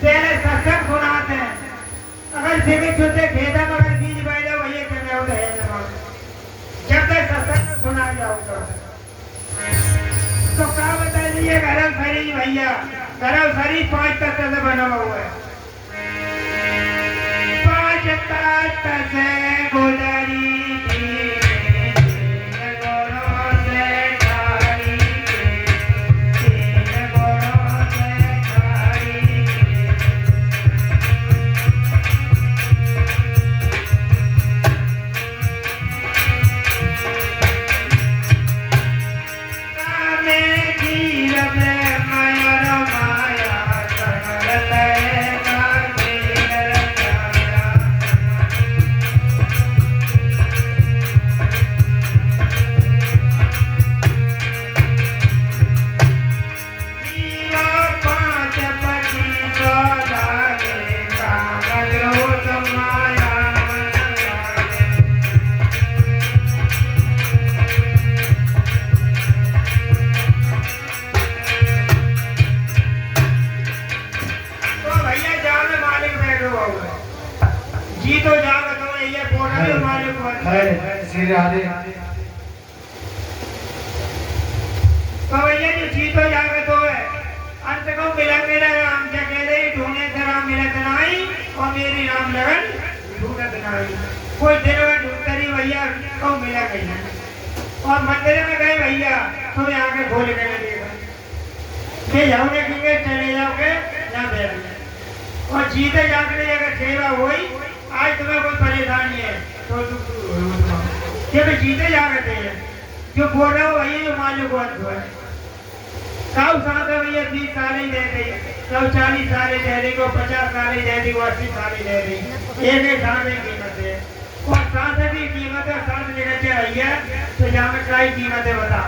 तेरे सत्संग सुनाते हैं अगर सिविल छुट्टे खेदा मगर बीज बैठे वही कर रहे होते हैं जब तक सत्संग सुना जाऊंगा तो क्या बता दीजिए गरम शरीर भैया गरम शरीर 5 तत्व से बना हुआ है 5 तत्व से गुजरी जी तो जाओगे तो ये बोला भी हमारे को है श्री राधे तो भैया जी जी तो जाओगे तो है अंत को मिला मेरा राम क्या कह रहे ढूंढने से राम मिला नहीं और मेरी राम लगन ढूंढत नहीं कोई दिन में ढूंढते नहीं भैया तो मिला कहीं और मंदिर में गए भैया तो यहाँ के खोल के लगेगा कि जाओगे कि चले जाओगे ना बैठ और जीते जाकर अगर सेवा हुई आज तुम्हें कोई परेशानी है तो तुम जीते जा रहे थे जो बोल रहे हो वही जो मालिक को अर्थ है साउ साथ है भैया 30 साल ही दे दी सब 40 साल ही दे दी को 50 साल ही दे दी को 80 साल ही दे दी एक साल में कीमत है और साथ की कीमत है साथ लेकर के भैया तो यहाँ में क्या कीमत है बता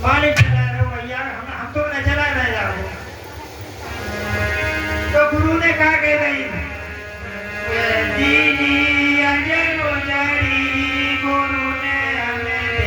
मालिक चला रहे हो भैया हम तो न चला रह जाओ तो गुरु ने कहा कह रही दीदी अजय गुजरी गुरु ने हमें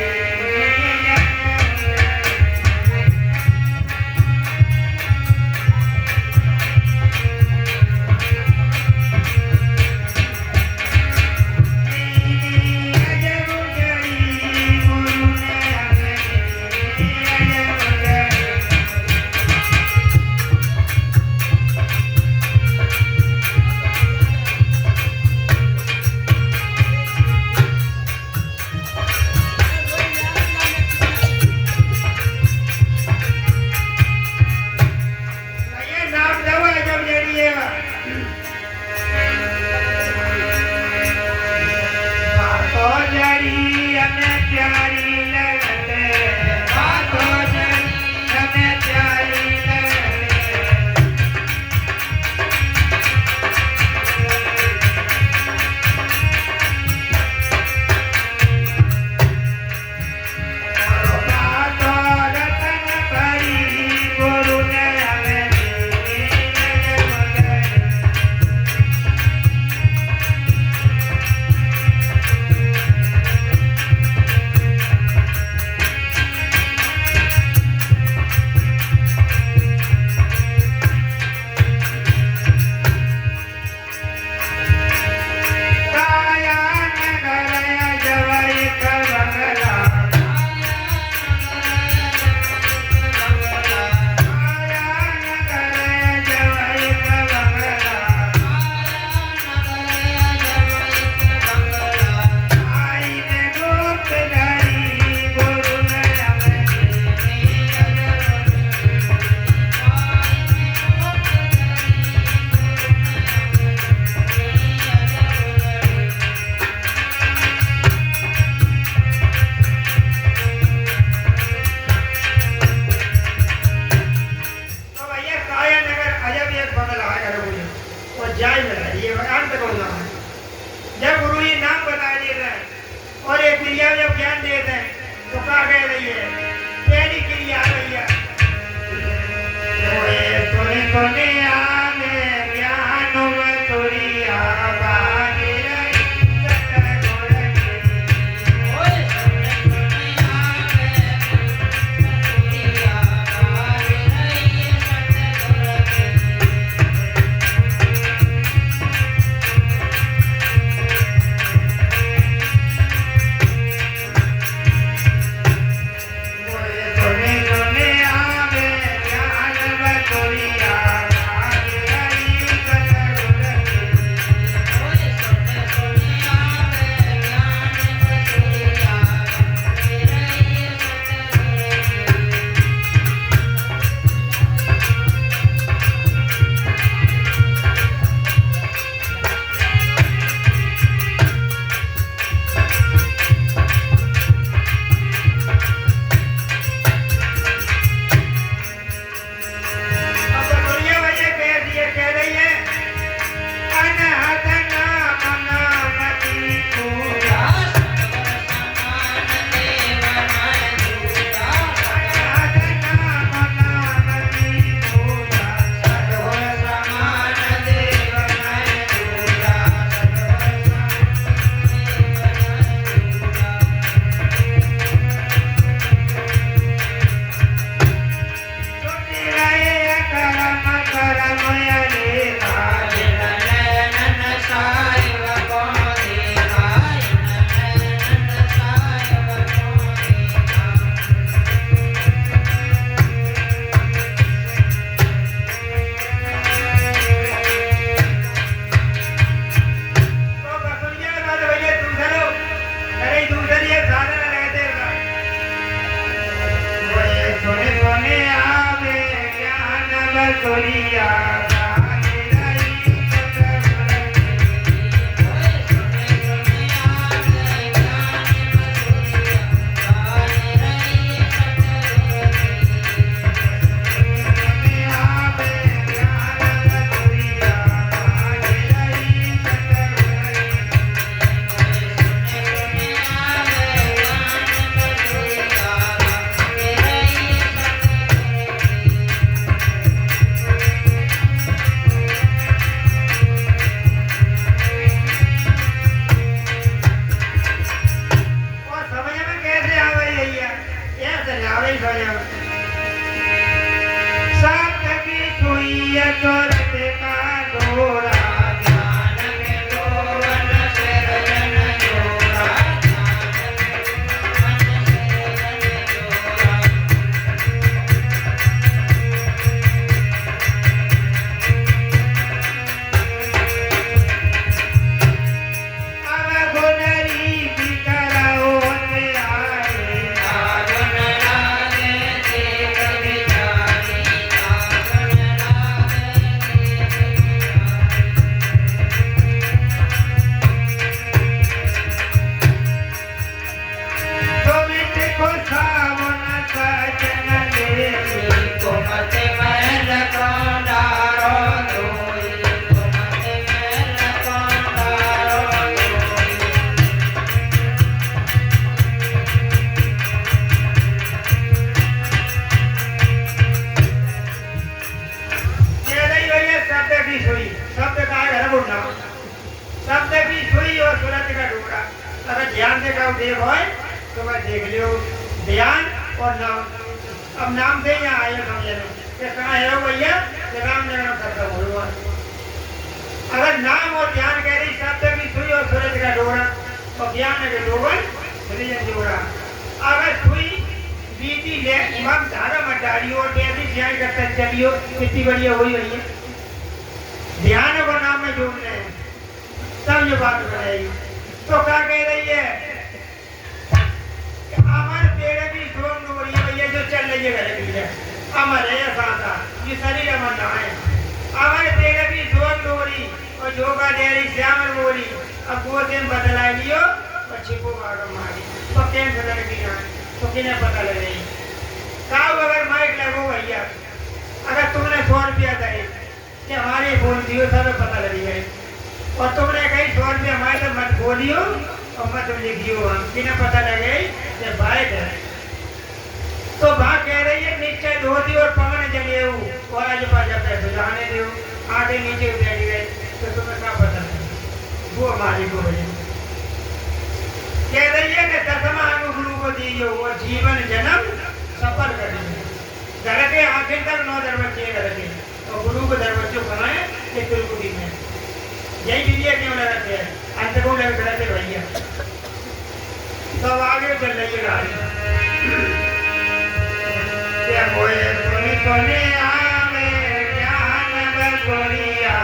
जाओ देखो है तो मैं देख लियो ध्यान और नाम। अब नाम से यहाँ आए समझे कि कहाँ है वो भैया रामनगर करता हुआ। अगर नाम और ध्यान कह रही शब्द की सुई और सूरज का डोरा और ज्ञान के डोबन सृजन जोड़ा। अगर सुई बीती ले इमाम धारा मत डालियो और बेदी ध्यान करता चलियो कितनी बढ़िया हुई है। ध्यान को नाम में जोड़ना है तब ये बात बनाएगी। तो क्या कह रही है अमर पेड़ की सोम डोरी भैया जो चल रही है घर की है अमर है साथा ये शरीर अमर ना है। अमर पेड़ की सोम डोरी और जोगा दे रही श्यामल बोरी अब वो दिन बदला लियो और छिपो बागम मारी तो कैन बदल की ना तो किन्हें पता लगे साहब। अगर माइक लगो भैया अगर तुमने 100 रुपया दे कि हमारे बोल दियो सब पता लगी है और तुमने कहीं 100 रुपया हमारे तो मत बोलियो और मत लिखियो हम किन्हें पता लगे कि बाइक है। तो बात कह रही है नीचे धोती और पवन जले और आज पाजा पैसे जाने दो आगे नीचे बैठ गए तो तुम्हें क्या पता नहीं वो हमारी को है। कह रही है कि दसमा अंग गुरु को दीजिए वो जीवन जन्म सफल कर दीजिए। घर के आखिर तक 9 दरवाजे घर के और गुरु को दरवाजे बनाए ये तिरुपति में यही विजय क्यों लगाते हैं अंत को लग खड़े भैया। तो आगे चल रही है गाड़ी क्या कोई सुनी सुनी आवे ज्ञान बकोरिया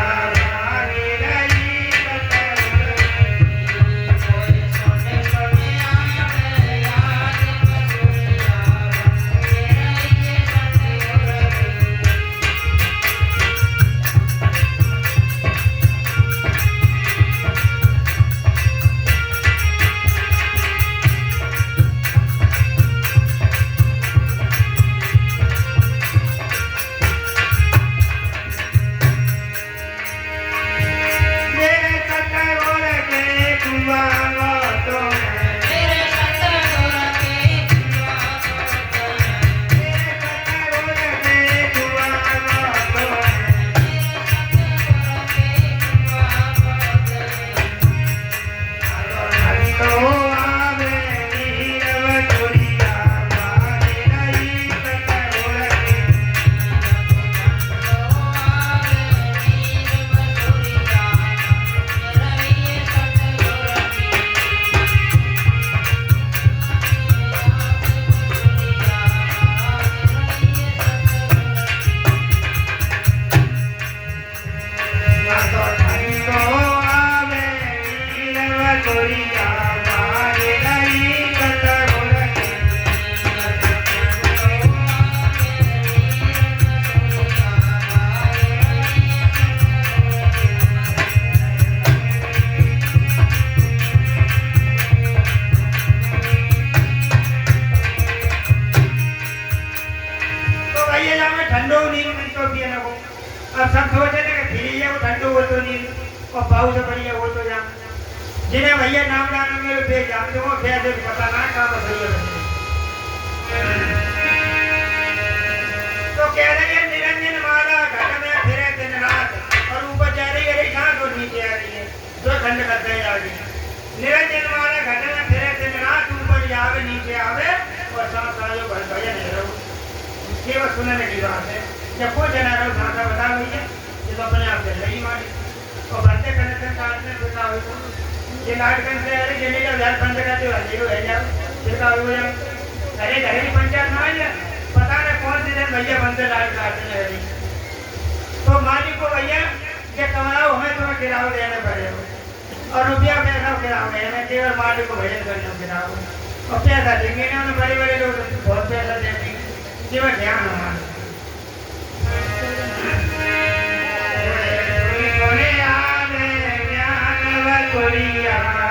जिन्हें भैया नाम डालने में भेज जानते हो भेज दे पता ना कहाँ पर भैया तो कह रही है निरंजन माला घट में फिरे दिन रात और ऊपर जा रही है सांस और नीचे आ रही है जो खंड करते हैं आगे। निरंजन माला घट में फिरे दिन रात ऊपर आवे नीचे आवे और सांस आयो भर भैया नहीं रहो केवल सुनने की बात है। जब कोई जना रहो सांसा बता भैया ये तो अपने आप चल रही मारी और बंदे कनेक्शन काटने से हो ये नाटकन से अरे जने का व्याज बंद करते हो ये है जाओ फिर का हो जाओ अरे घरे की पंचायत ना है पता नहीं कौन से दिन भैया बंदे लाल काटने लगे तो मालिक को भैया ये कमाओ हमें तुम्हें किराया देना पड़ेगा और रुपया पैसा किराया देना केवल मालिक को भजन करने किराया और पैसा देंगे ना उन्हें बड़े बड़े लोग बहुत पैसा देंगे केवल ध्यान हमारा Korea